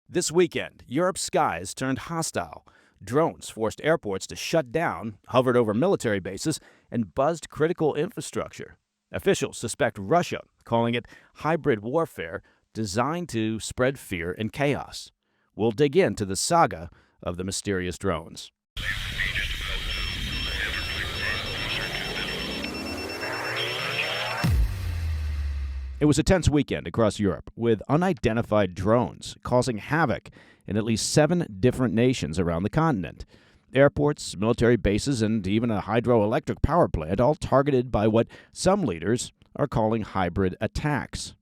This weekend, Europe's skies turned hostile. Drones forced airports to shut down, hovered over military bases, and buzzed critical infrastructure. Officials suspect Russia, calling it hybrid warfare designed to spread fear and chaos. We'll dig into the saga of the mysterious drones. It was a tense weekend across Europe, with unidentified drones causing havoc in at least 7 different nations around the continent. Airports, military bases, and even a hydroelectric power plant, all targeted by what some leaders are calling hybrid attacks.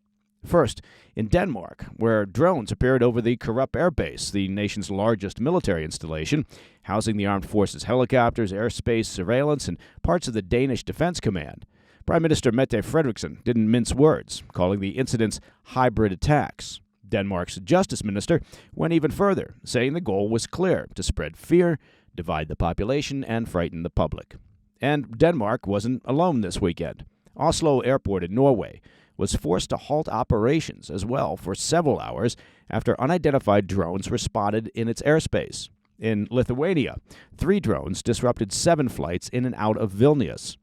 First, in Denmark, where drones appeared over the Karup Air Base, the nation's largest military installation, housing the armed forces' helicopters, airspace, surveillance, and parts of the Danish Defense Command. Prime Minister Mette Frederiksen didn't mince words, calling the incidents hybrid attacks. Denmark's justice minister went even further, saying the goal was clear: to spread fear, divide the population, and frighten the public. And Denmark wasn't alone this weekend. Oslo Airport in Norway was forced to halt operations as well for several hours after unidentified drones were spotted in its airspace. In Lithuania, 3 drones disrupted 7 flights in and out of Vilnius.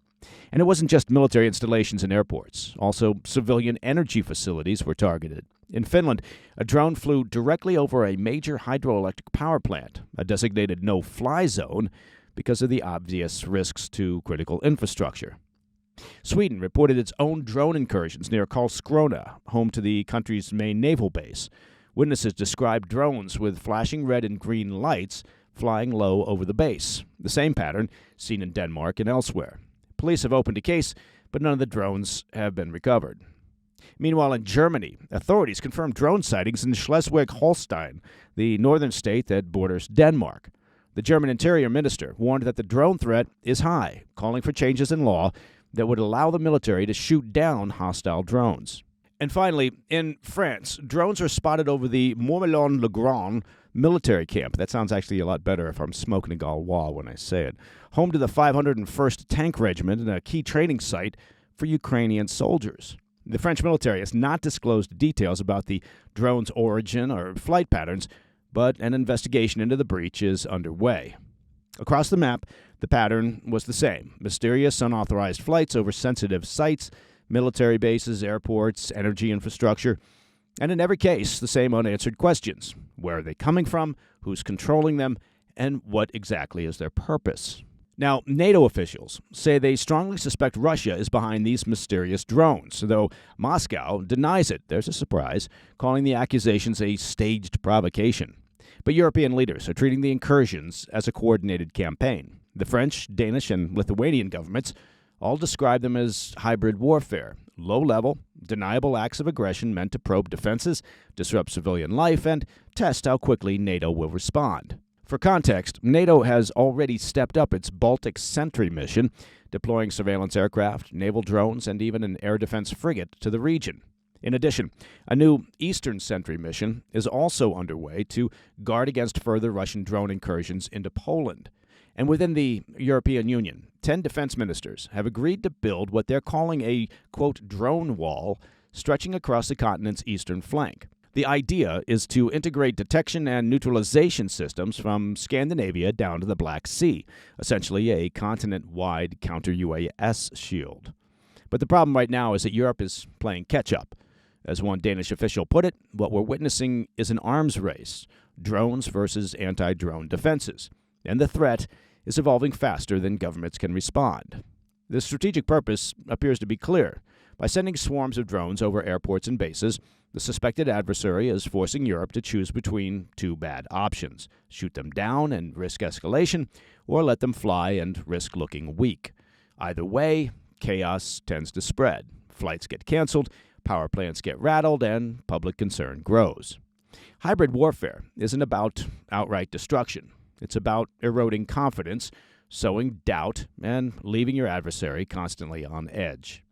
And it wasn't just military installations and airports. Also, civilian energy facilities were targeted. In Finland, a drone flew directly over a major hydroelectric power plant, a designated no-fly zone, because of the obvious risks to critical infrastructure. Sweden reported its own drone incursions near Karlskrona, home to the country's main naval base. Witnesses described drones with flashing red and green lights flying low over the base, the same pattern seen in Denmark and elsewhere. Police have opened a case, but none of the drones have been recovered. Meanwhile, in Germany, authorities confirmed drone sightings in Schleswig-Holstein, the northern state that borders Denmark. The German Interior Minister warned that the drone threat is high, calling for changes in law that would allow the military to shoot down hostile drones. And finally, in France, drones are spotted over the Mourmelon-le-Grand military camp. That sounds actually a lot better if I'm smoking a Gaulois when I say it. Home to the 501st Tank Regiment and a key training site for Ukrainian soldiers. The French military has not disclosed details about the drone's origin or flight patterns, but an investigation into the breach is underway. Across the map, the pattern was the same: mysterious, unauthorized flights over sensitive sites, military bases, airports, energy infrastructure, and in every case, the same unanswered questions. Where are they coming from? Who's controlling them? And what exactly is their purpose? Now, NATO officials say they strongly suspect Russia is behind these mysterious drones, though Moscow denies it. There's a surprise, calling the accusations a staged provocation. But European leaders are treating the incursions as a coordinated campaign. The French, Danish, and Lithuanian governments all describe them as hybrid warfare, low-level, deniable acts of aggression meant to probe defenses, disrupt civilian life, and test how quickly NATO will respond. For context, NATO has already stepped up its Baltic Sentry mission, deploying surveillance aircraft, naval drones, and even an air defense frigate to the region. In addition, a new Eastern Sentry mission is also underway to guard against further Russian drone incursions into Poland. And within the European Union, 10 defense ministers have agreed to build what they're calling a, quote, drone wall stretching across the continent's eastern flank. The idea is to integrate detection and neutralization systems from Scandinavia down to the Black Sea, essentially a continent-wide counter-UAS shield. But the problem right now is that Europe is playing catch-up. As one Danish official put it, what we're witnessing is an arms race, drones versus anti-drone defenses, and the threat is evolving faster than governments can respond. The strategic purpose appears to be clear. By sending swarms of drones over airports and bases, the suspected adversary is forcing Europe to choose between 2 bad options: shoot them down and risk escalation, or let them fly and risk looking weak. Either way, chaos tends to spread. Flights get canceled, power plants get rattled, and public concern grows. Hybrid warfare isn't about outright destruction. It's about eroding confidence, sowing doubt, and leaving your adversary constantly on edge.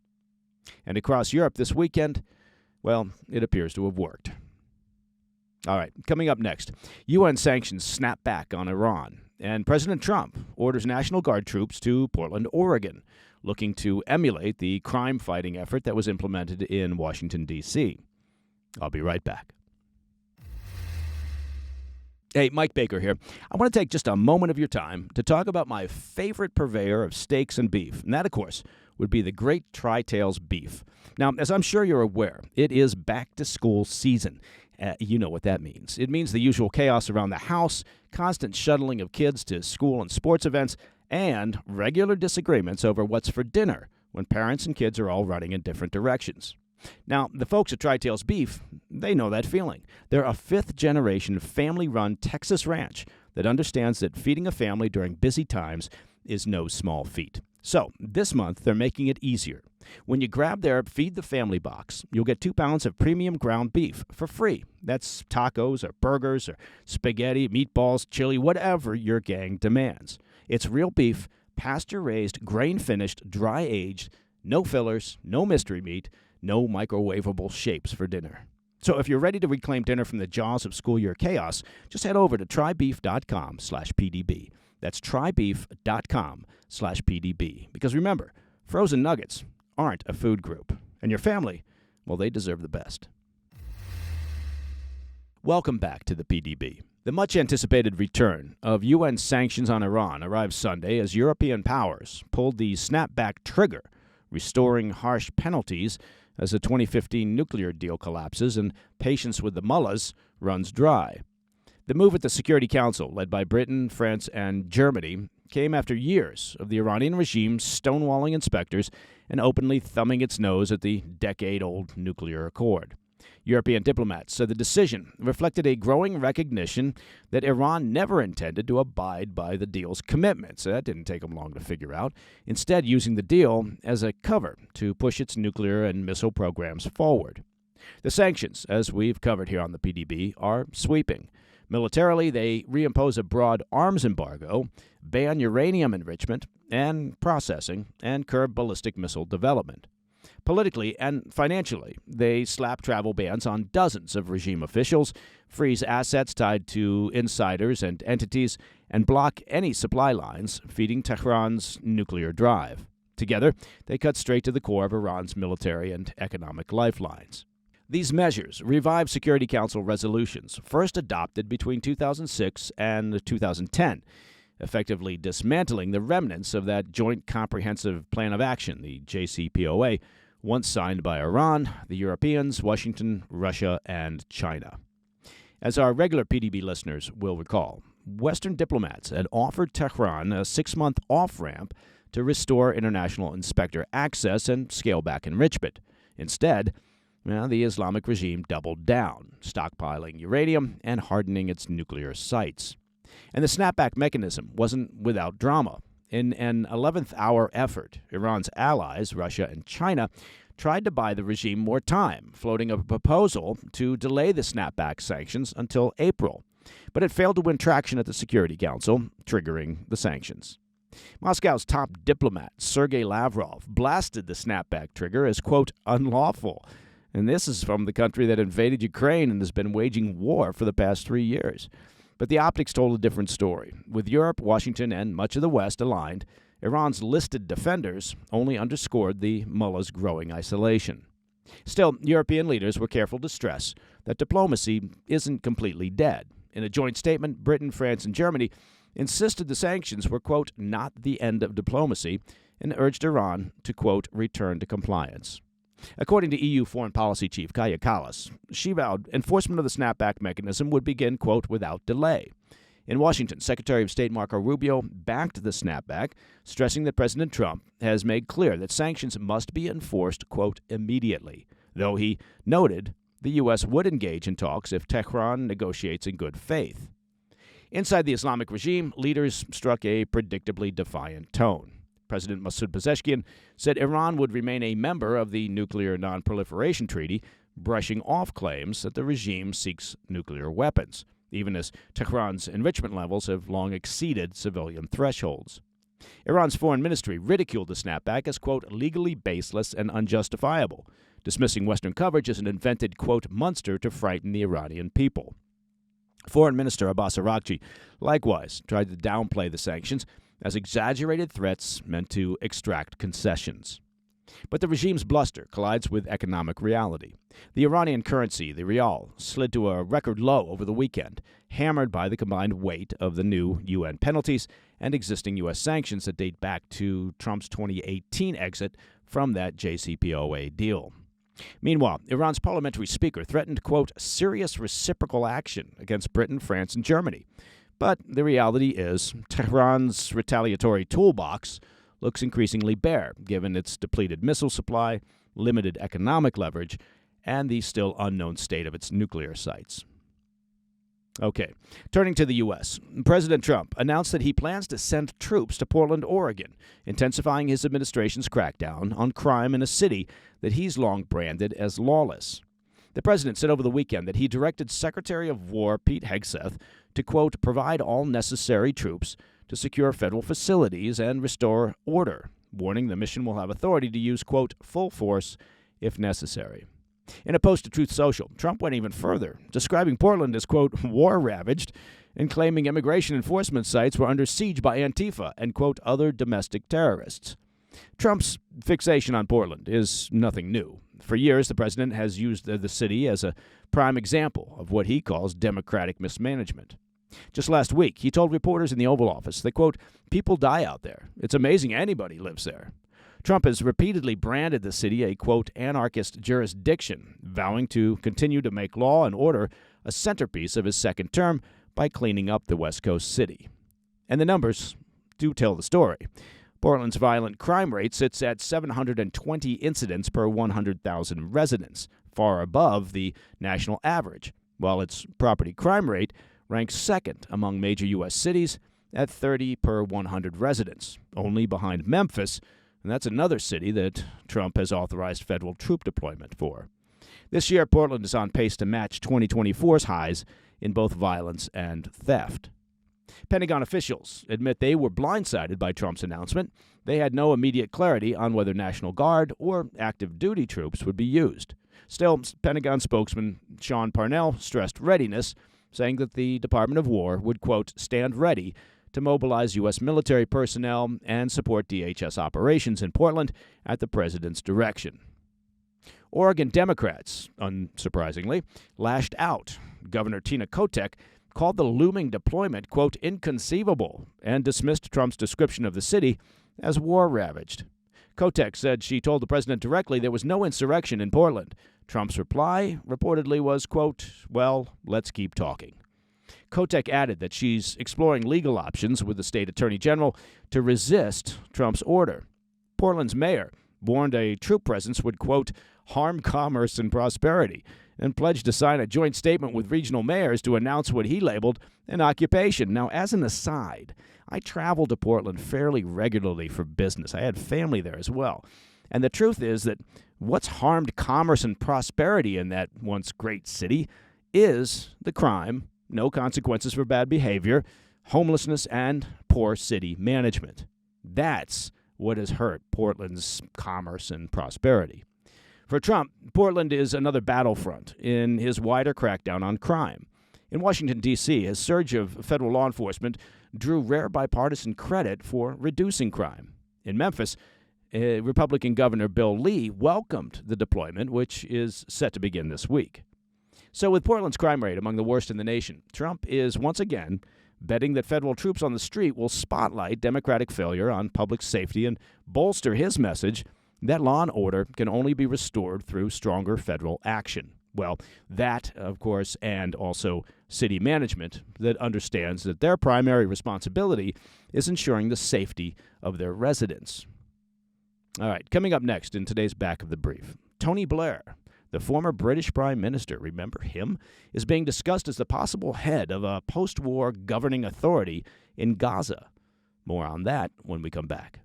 And across Europe this weekend, well, it appears to have worked. All right, coming up next, UN sanctions snap back on Iran, and President Trump orders National Guard troops to Portland, Oregon, looking to emulate the crime-fighting effort that was implemented in Washington, D.C. I'll be right back. Hey, Mike Baker here. I want to take just a moment of your time to talk about my favorite purveyor of steaks and beef, and that, of course, would be the great Tri-Tails beef. Now, as I'm sure you're aware, it is back-to-school season. You know what that means. It means the usual chaos around the house, constant shuttling of kids to school and sports events, and regular disagreements over what's for dinner when parents and kids are all running in different directions. Now, the folks at Tri-Tails Beef, they know that feeling. They're a fifth-generation, family-run Texas ranch that understands that feeding a family during busy times is no small feat. So, this month, they're making it easier. When you grab their Feed the Family box, you'll get 2 pounds of premium ground beef for free. That's tacos or burgers or spaghetti, meatballs, chili, whatever your gang demands. It's real beef, pasture-raised, grain-finished, dry-aged, no fillers, no mystery meat, no microwavable shapes for dinner. So if you're ready to reclaim dinner from the jaws of school year chaos, just head over to trybeef.com/PDB. That's trybeef.com/PDB. Because remember, frozen nuggets aren't a food group. And your family, well, they deserve the best. Welcome back to the PDB. The much-anticipated return of UN sanctions on Iran arrived Sunday as European powers pulled the snapback trigger, restoring harsh penalties as the 2015 nuclear deal collapses and patience with the mullahs runs dry. The move at the Security Council, led by Britain, France, and Germany, came after years of the Iranian regime stonewalling inspectors and openly thumbing its nose at the decade-old nuclear accord. European diplomats said the decision reflected a growing recognition that Iran never intended to abide by the deal's commitments. That didn't take them long to figure out, instead using the deal as a cover to push its nuclear and missile programs forward. The sanctions, as we've covered here on the PDB, are sweeping. Militarily, they reimpose a broad arms embargo, ban uranium enrichment and processing, and curb ballistic missile development. Politically and financially, they slap travel bans on dozens of regime officials, freeze assets tied to insiders and entities, and block any supply lines feeding Tehran's nuclear drive. Together, they cut straight to the core of Iran's military and economic lifelines. These measures revive Security Council resolutions first adopted between 2006 and 2010, effectively dismantling the remnants of that Joint Comprehensive Plan of Action, the JCPOA, once signed by Iran, the Europeans, Washington, Russia, and China. As our regular PDB listeners will recall, Western diplomats had offered Tehran a 6-month off-ramp to restore international inspector access and scale back enrichment. Instead, the Islamic regime doubled down, stockpiling uranium and hardening its nuclear sites. And the snapback mechanism wasn't without drama. In an 11th-hour effort, Iran's allies, Russia and China, tried to buy the regime more time, floating a proposal to delay the snapback sanctions until April. But it failed to win traction at the Security Council, triggering the sanctions. Moscow's top diplomat, Sergei Lavrov, blasted the snapback trigger as, quote, unlawful. And this is from the country that invaded Ukraine and has been waging war for the past 3 years. But the optics told a different story. With Europe, Washington, and much of the West aligned, Iran's listed defenders only underscored the mullah's growing isolation. Still, European leaders were careful to stress that diplomacy isn't completely dead. In a joint statement, Britain, France, and Germany insisted the sanctions were, quote, not the end of diplomacy, and urged Iran to, quote, return to compliance. According to EU Foreign Policy Chief Kaja Kallas, she vowed enforcement of the snapback mechanism would begin, quote, without delay. In Washington, Secretary of State Marco Rubio backed the snapback, stressing that President Trump has made clear that sanctions must be enforced, quote, immediately, though he noted the U.S. would engage in talks if Tehran negotiates in good faith. Inside the Islamic regime, leaders struck a predictably defiant tone. President Masoud Pezeshkian said Iran would remain a member of the Nuclear Non-Proliferation Treaty, brushing off claims that the regime seeks nuclear weapons, even as Tehran's enrichment levels have long exceeded civilian thresholds. Iran's foreign ministry ridiculed the snapback as, quote, legally baseless and unjustifiable, dismissing Western coverage as an invented, quote, monster to frighten the Iranian people. Foreign Minister Abbas Araghchi likewise tried to downplay the sanctions as exaggerated threats meant to extract concessions. But the regime's bluster collides with economic reality. The Iranian currency, the rial, slid to a record low over the weekend, hammered by the combined weight of the new UN penalties and existing U.S. sanctions that date back to Trump's 2018 exit from that JCPOA deal. Meanwhile, Iran's parliamentary speaker threatened, quote, serious reciprocal action against Britain, France, and Germany. But the reality is Tehran's retaliatory toolbox looks increasingly bare, given its depleted missile supply, limited economic leverage, and the still unknown state of its nuclear sites. Okay, turning to the U.S., President Trump announced that he plans to send troops to Portland, Oregon, intensifying his administration's crackdown on crime in a city that he's long branded as lawless. The president said over the weekend that he directed Secretary of War Pete Hegseth to, quote, provide all necessary troops to secure federal facilities and restore order, warning the mission will have authority to use, quote, full force if necessary. In a post to Truth Social, Trump went even further, describing Portland as, quote, war-ravaged, and claiming immigration enforcement sites were under siege by Antifa and, quote, other domestic terrorists. Trump's fixation on Portland is nothing new. For years, the president has used the city as a prime example of what he calls democratic mismanagement. Just last week, he told reporters in the Oval Office that, quote, people die out there. It's amazing anybody lives there. Trump has repeatedly branded the city a, quote, anarchist jurisdiction, vowing to continue to make law and order a centerpiece of his second term by cleaning up the West Coast city. And the numbers do tell the story. Portland's violent crime rate sits at 720 incidents per 100,000 residents, far above the national average, while its property crime rate ranks second among major U.S. cities at 30 per 100 residents, only behind Memphis, and that's another city that Trump has authorized federal troop deployment for. This year, Portland is on pace to match 2024's highs in both violence and theft. Pentagon officials admit they were blindsided by Trump's announcement. They had no immediate clarity on whether National Guard or active duty troops would be used. Still, Pentagon spokesman Sean Parnell stressed readiness, saying that the Department of War would, quote, stand ready to mobilize U.S. military personnel and support DHS operations in Portland at the president's direction. Oregon Democrats, unsurprisingly, lashed out. Governor Tina Kotek called the looming deployment, quote, inconceivable, and dismissed Trump's description of the city as war-ravaged. Kotek said she told the president directly there was no insurrection in Portland. Trump's reply reportedly was, quote, well, let's keep talking. Kotek added that she's exploring legal options with the state attorney general to resist Trump's order. Portland's mayor warned a troop presence would, quote, harm commerce and prosperity, and pledged to sign a joint statement with regional mayors to announce what he labeled an occupation. Now, as an aside, I travel to Portland fairly regularly for business. I had family there as well. And the truth is that what's harmed commerce and prosperity in that once great city is the crime, no consequences for bad behavior, homelessness, and poor city management. That's what has hurt Portland's commerce and prosperity. For Trump, Portland is another battlefront in his wider crackdown on crime. In Washington, D.C., his surge of federal law enforcement drew rare bipartisan credit for reducing crime. In Memphis, Republican Governor Bill Lee welcomed the deployment, which is set to begin this week. So with Portland's crime rate among the worst in the nation, Trump is once again betting that federal troops on the street will spotlight Democratic failure on public safety and bolster his message that law and order can only be restored through stronger federal action. Well, that, of course, and also city management that understands that their primary responsibility is ensuring the safety of their residents. All right, coming up next in today's Back of the Brief, Tony Blair, the former British Prime Minister, remember him, is being discussed as the possible head of a post-war governing authority in Gaza. More on that when we come back.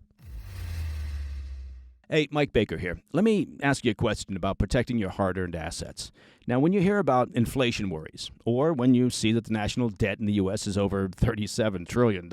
Hey, Mike Baker here. Let me ask you a question about protecting your hard-earned assets. Now, when you hear about inflation worries, or when you see that the national debt in the U.S. is over $37 trillion,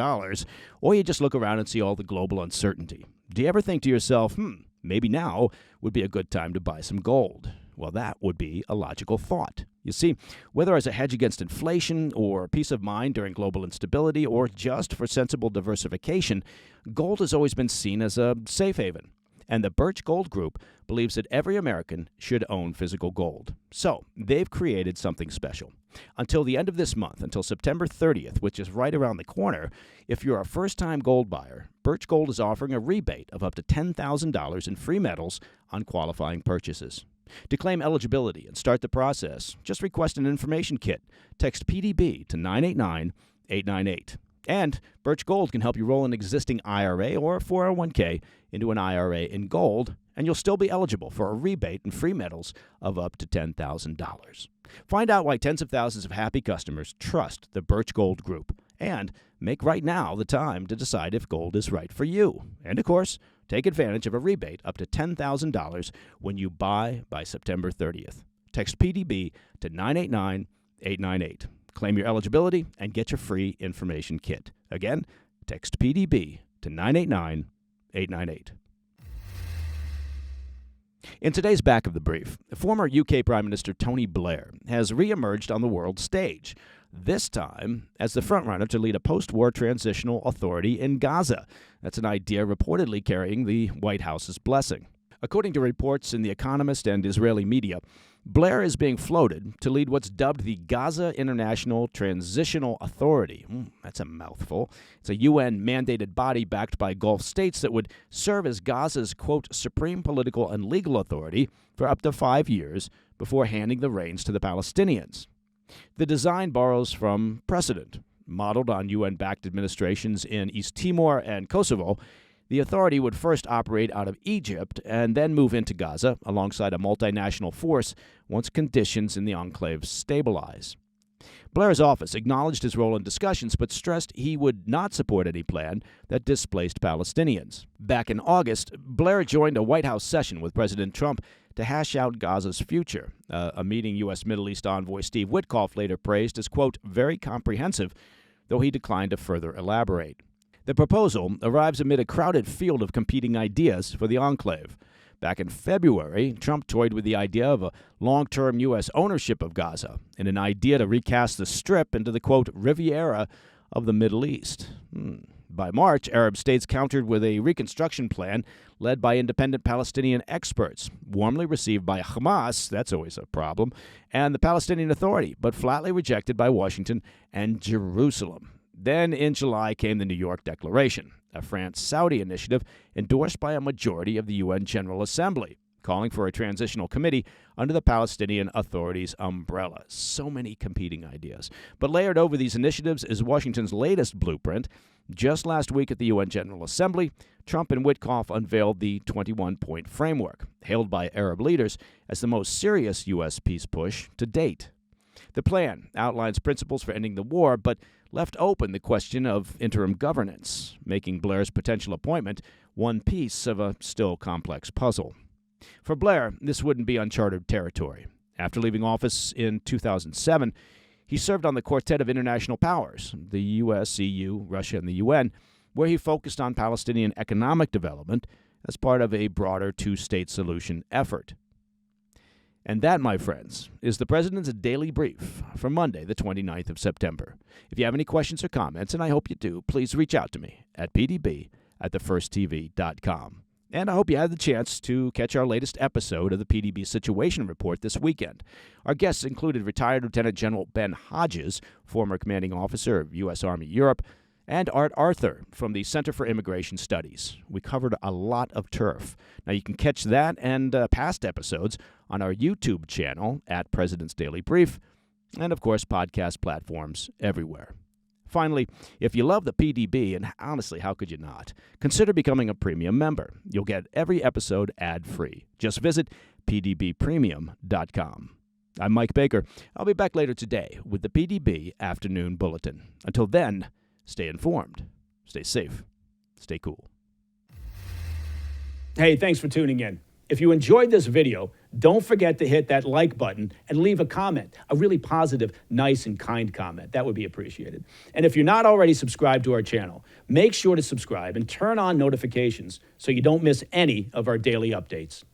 or you just look around and see all the global uncertainty, do you ever think to yourself, maybe now would be a good time to buy some gold? Well, that would be a logical thought. You see, whether as a hedge against inflation or peace of mind during global instability or just for sensible diversification, gold has always been seen as a safe haven. And the Birch Gold Group believes that every American should own physical gold. So they've created something special. Until the end of this month, until September 30th, which is right around the corner, if you're a first-time gold buyer, Birch Gold is offering a rebate of up to $10,000 in free metals on qualifying purchases. To claim eligibility and start the process, just request an information kit. Text PDB to 989-898. And Birch Gold can help you roll an existing IRA or 401k into an IRA in gold, and you'll still be eligible for a rebate and free metals of up to $10,000. Find out why tens of thousands of happy customers trust the Birch Gold Group, and make right now the time to decide if gold is right for you. And, of course, take advantage of a rebate up to $10,000 when you buy by September 30th. Text PDB to 989-898. Claim your eligibility and get your free information kit. Again, text PDB to 989-898. In today's Back of the Brief, former UK Prime Minister Tony Blair has re-emerged on the world stage, this time as the frontrunner to lead a post-war transitional authority in Gaza. That's an idea reportedly carrying the White House's blessing. According to reports in The Economist and Israeli media, Blair is being floated to lead what's dubbed the Gaza International Transitional Authority. That's a mouthful. It's a UN-mandated body backed by Gulf states that would serve as Gaza's, quote, supreme political and legal authority for up to 5 years before handing the reins to the Palestinians. The design borrows from precedent. Modeled on UN-backed administrations in East Timor and Kosovo, the authority would first operate out of Egypt and then move into Gaza alongside a multinational force once conditions in the enclave stabilize. Blair's office acknowledged his role in discussions but stressed he would not support any plan that displaced Palestinians. Back in August, Blair joined a White House session with President Trump to hash out Gaza's future, a meeting U.S. Middle East envoy Steve Witkoff later praised as, quote, very comprehensive, though he declined to further elaborate. The proposal arrives amid a crowded field of competing ideas for the enclave. Back in February, Trump toyed with the idea of a long-term U.S. ownership of Gaza and an idea to recast the Strip into the, quote, Riviera of the Middle East. By March, Arab states countered with a reconstruction plan led by independent Palestinian experts, warmly received by Hamas, that's always a problem, and the Palestinian Authority, but flatly rejected by Washington and Jerusalem. Then in July came the New York Declaration, a France-Saudi initiative endorsed by a majority of the UN General Assembly, calling for a transitional committee under the Palestinian Authority's umbrella. So many competing ideas. But layered over these initiatives is Washington's latest blueprint. Just last week at the UN General Assembly, Trump and Witkoff unveiled the 21-point framework, hailed by Arab leaders as the most serious U.S. peace push to date. The plan outlines principles for ending the war, but left open the question of interim governance, making Blair's potential appointment one piece of a still complex puzzle. For Blair, this wouldn't be uncharted territory. After leaving office in 2007, he served on the Quartet of International Powers, the U.S., EU, Russia, and the UN, where he focused on Palestinian economic development as part of a broader two-state solution effort. And that, my friends, is the President's Daily Brief for Monday, the 29th of September. If you have any questions or comments, and I hope you do, please reach out to me at pdb@thefirsttv.com. And I hope you had the chance to catch our latest episode of the PDB Situation Report this weekend. Our guests included retired Lieutenant General Ben Hodges, former commanding officer of U.S. Army Europe, and Art Arthur from the Center for Immigration Studies. We covered a lot of turf. Now, you can catch that and past episodes on our YouTube channel at President's Daily Brief, and, of course, podcast platforms everywhere. Finally, if you love the PDB, and honestly, how could you not, consider becoming a premium member. You'll get every episode ad-free. Just visit pdbpremium.com. I'm Mike Baker. I'll be back later today with the PDB Afternoon Bulletin. Until then, stay informed, stay safe, stay cool. Hey, thanks for tuning in. If you enjoyed this video, don't forget to hit that like button and leave a comment, a really positive, nice, and kind comment. That would be appreciated. And if you're not already subscribed to our channel, make sure to subscribe and turn on notifications so you don't miss any of our daily updates.